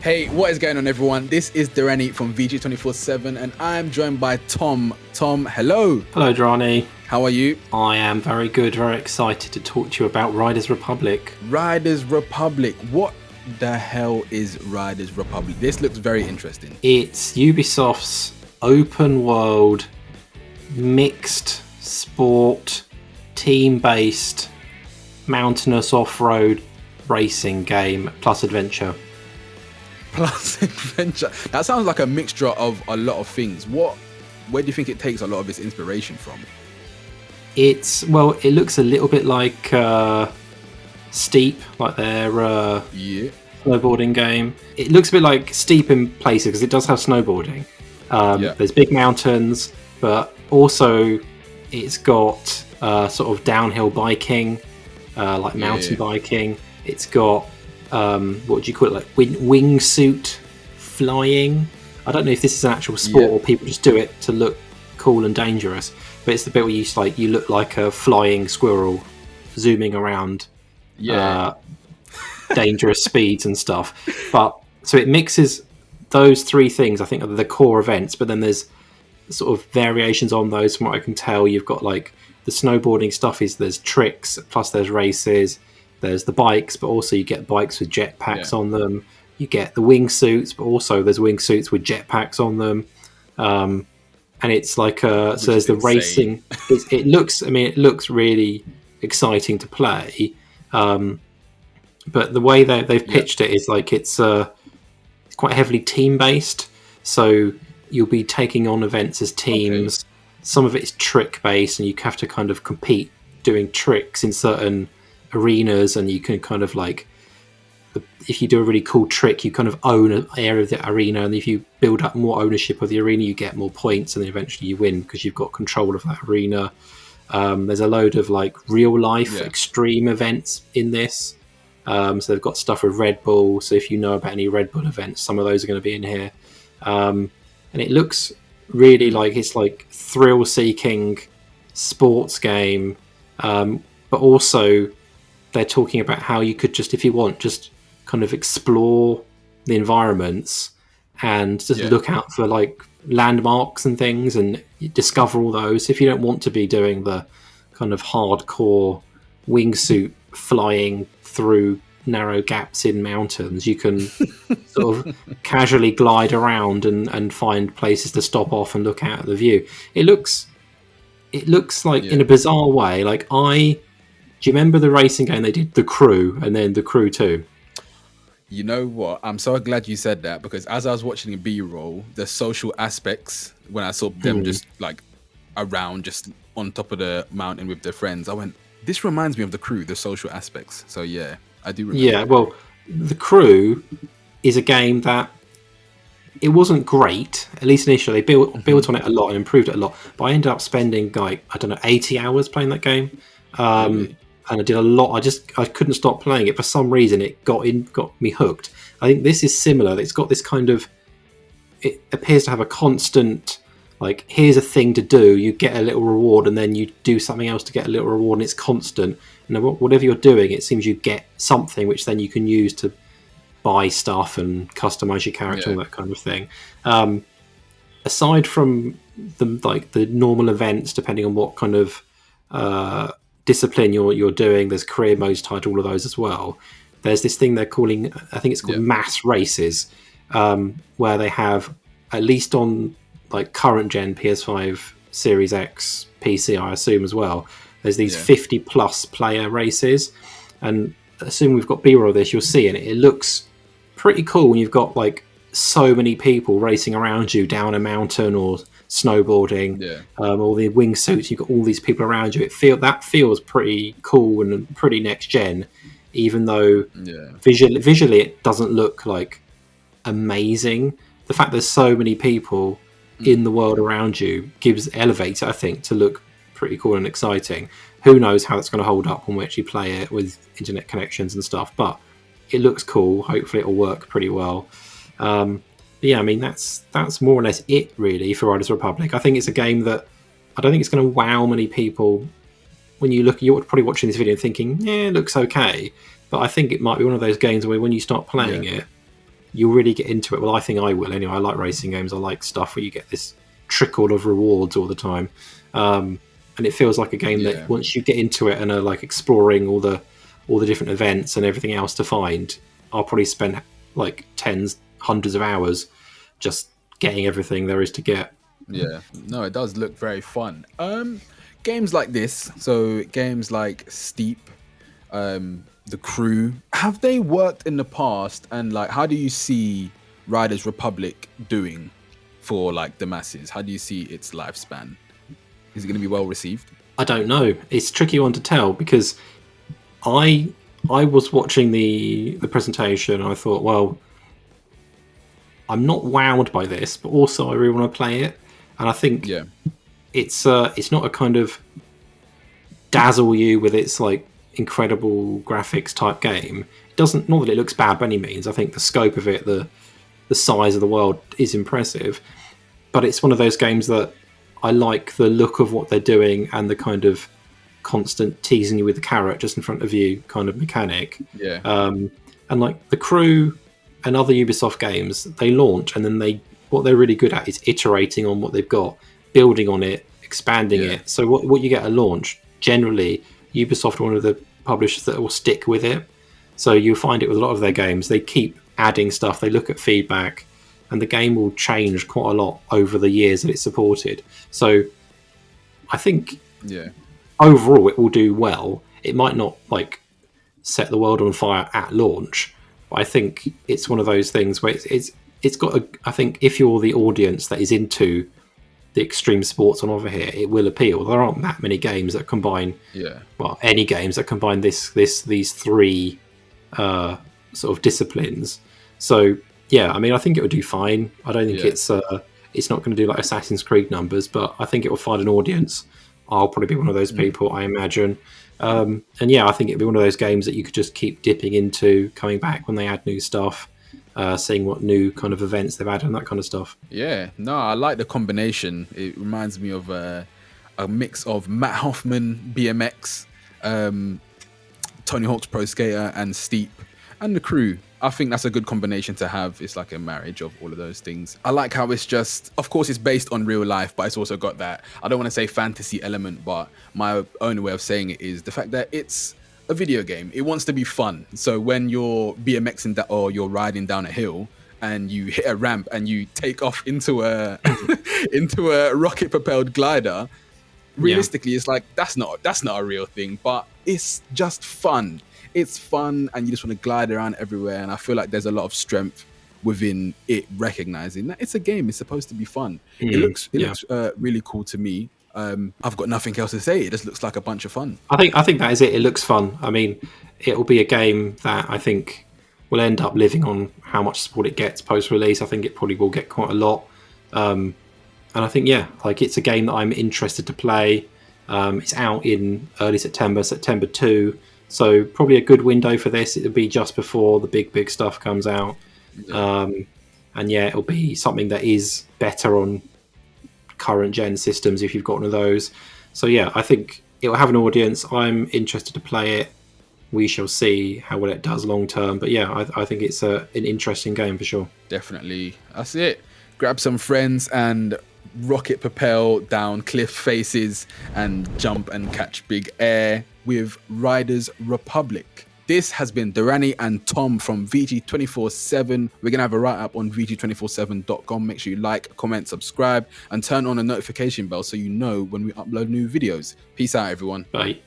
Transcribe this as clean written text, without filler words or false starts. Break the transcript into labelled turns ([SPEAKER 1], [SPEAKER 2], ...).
[SPEAKER 1] Hey, what is going on, everyone? This is Durrani from VG247, and I'm joined by Tom. Tom, hello.
[SPEAKER 2] Hello, Durrani.
[SPEAKER 1] How are you?
[SPEAKER 2] I am very good, very excited to talk to you about Riders Republic.
[SPEAKER 1] Riders Republic. What the hell is Riders Republic? This looks very interesting.
[SPEAKER 2] It's Ubisoft's open world, mixed sport, team-based, mountainous off-road racing game plus adventure.
[SPEAKER 1] Plus adventure. That sounds like a mixture of a lot of things. Where do you think it takes a lot of its inspiration from?
[SPEAKER 2] It looks a little bit like Steep, like their snowboarding game. It looks a bit like Steep in places because it does have snowboarding. There's big mountains, but also it's got sort of downhill biking, like mountain biking. It's got what would you call it, like wingsuit flying. I don't know if this is an actual sport or people just do it to look cool and dangerous, but it's the bit where you look like a flying squirrel zooming around dangerous speeds and stuff. But so it mixes those three things, I think, are the core events, but then there's sort of variations on those. From what I can tell, you've got like the snowboarding stuff, there's tricks, plus there's races. There's the bikes, but also you get bikes with jetpacks on them. You get the wingsuits, but also there's wingsuits with jetpacks on them. And it's like so there's the racing. It looks really exciting to play. But the way they've pitched it is like it's quite heavily team based. So you'll be taking on events as teams. Okay. Some of it is trick based, and you have to kind of compete doing tricks in certain arenas, and you can kind of like, if you do a really cool trick, you kind of own an area of the arena, and if you build up more ownership of the arena, you get more points, and then eventually you win because you've got control of that arena. There's a load of like real life extreme events in this, so they've got stuff with Red Bull, so if you know about any Red Bull events, some of those are going to be in here. And it looks really like it's like thrill seeking sports game, but also they're talking about how you could just, if you want, just kind of explore the environments and just look out for like landmarks and things and discover all those. If you don't want to be doing the kind of hardcore wingsuit flying through narrow gaps in mountains, you can sort of casually glide around and find places to stop off and look out at the view. It looks like, in a bizarre way, like do you remember the racing game they did, The Crew, and then The Crew 2?
[SPEAKER 1] You know what? I'm so glad you said that, because as I was watching B-roll, the social aspects, when I saw them just like around, just on top of the mountain with their friends, I went, this reminds me of The Crew, the social aspects. So yeah, I do remember. Yeah,
[SPEAKER 2] well, The Crew is a game that it wasn't great, at least initially. They built on it a lot and improved it a lot, but I ended up spending like, 80 hours playing that game. Really? And I did a lot. I couldn't stop playing it for some reason. It got me hooked. I think this is similar. It's got this kind of, it appears to have a constant, like, here's a thing to do, you get a little reward, and then you do something else to get a little reward, and it's constant. And whatever you're doing, it seems you get something which then you can use to buy stuff and customize your character and that kind of thing. Aside from the normal events, depending on what kind of discipline you're doing, there's career modes tied to all of those as well. There's this thing they're calling, I think it's called mass races, where they have, at least on like current gen PS5, Series X, PC, I assume as well, there's these 50 plus player races, and assume we've got B-roll of this, you'll see, and it looks pretty cool when you've got like so many people racing around you down a mountain or snowboarding, all the wingsuits, you've got all these people around you. That feels pretty cool and pretty next gen, even though visually it doesn't look like amazing. The fact there's so many people in the world around you elevates it, I think, to look pretty cool and exciting. Who knows how it's going to hold up when we actually play it with internet connections and stuff, but it looks cool. Hopefully it'll work pretty well. Yeah, I mean, that's more or less it, really, for Riders Republic. I think it's a game that I don't think it's going to wow many people. When you look, you're probably watching this video and thinking, yeah, it looks okay. But I think it might be one of those games where when you start playing it, you'll really get into it. Well, I think I will anyway. I like racing games. I like stuff where you get this trickle of rewards all the time, and it feels like a game that once you get into it and are like exploring all the different events and everything else to find, I'll probably spend like tens, hundreds of hours just getting everything there is to get.
[SPEAKER 1] Yeah, no, it does look very fun. Games like this, so games like Steep, The Crew, have they worked in the past? And like, how do you see Riders Republic doing for like the masses? How do you see its lifespan? Is it going to be well received?
[SPEAKER 2] I don't know. It's a tricky one to tell because I was watching the presentation and I thought, well, I'm not wowed by this, but also I really want to play it. And I think it's not a kind of dazzle you with its like incredible graphics type game. It doesn't, not that it looks bad by any means. I think the scope of it, the size of the world is impressive, but it's one of those games that I like the look of what they're doing and the kind of constant teasing you with the carrot just in front of you kind of mechanic.
[SPEAKER 1] Yeah.
[SPEAKER 2] And like The Crew and other Ubisoft games, they launch and then what they're really good at is iterating on what they've got, building on it, expanding it. So what you get at launch, generally, Ubisoft are one of the publishers that will stick with it. So you'll find it with a lot of their games. They keep adding stuff, they look at feedback, and the game will change quite a lot over the years that it's supported. So I think overall it will do well. It might not like set the world on fire at launch, but I think it's one of those things where it's got I think if you're the audience that is into the extreme sports on over here, it will appeal. There aren't that many games that combine any games that combine these three sort of disciplines. So I mean, I think it would do fine. I don't think it's not going to do like Assassin's Creed numbers, but I think it will find an audience. I'll probably be one of those people, I imagine. And I think it'd be one of those games that you could just keep dipping into, coming back when they add new stuff, seeing what new kind of events they've added and that kind of stuff.
[SPEAKER 1] Yeah, no, I like the combination. It reminds me of a mix of Matt Hoffman, BMX, Tony Hawk's Pro Skater, and Steep, and The Crew. I think that's a good combination to have. It's like a marriage of all of those things. I like how it's just, of course, it's based on real life, but it's also got that, I don't want to say fantasy element, but my only way of saying it is the fact that it's a video game. It wants to be fun. So when you're BMXing or you're riding down a hill and you hit a ramp and you take off into a into a rocket propelled glider, realistically, it's like that's not a real thing, but it's just fun. It's fun, and you just want to glide around everywhere. And I feel like there's a lot of strength within it, recognizing that it's a game. It's supposed to be fun. It looks really cool to me. I've got nothing else to say. It just looks like a bunch of fun.
[SPEAKER 2] I think that is it. It looks fun. I mean, it will be a game that I think will end up living on how much support it gets post-release. I think it probably will get quite a lot. And I think, it's a game that I'm interested to play. It's out in early September 2. So probably a good window for this. It'll be just before the big stuff comes out. And it'll be something that is better on current gen systems if you've got one of those. So I think it will have an audience. I'm interested to play it. We shall see how well it does long term. But I think it's an interesting game for sure.
[SPEAKER 1] Definitely. That's it. Grab some friends and rocket propel down cliff faces and jump and catch big air with Riders Republic. This has been Durrani and Tom from VG247. We're going to have a write-up on VG247.com. Make sure you like, comment, subscribe, and turn on the notification bell so you know when we upload new videos. Peace out, everyone.
[SPEAKER 2] Bye.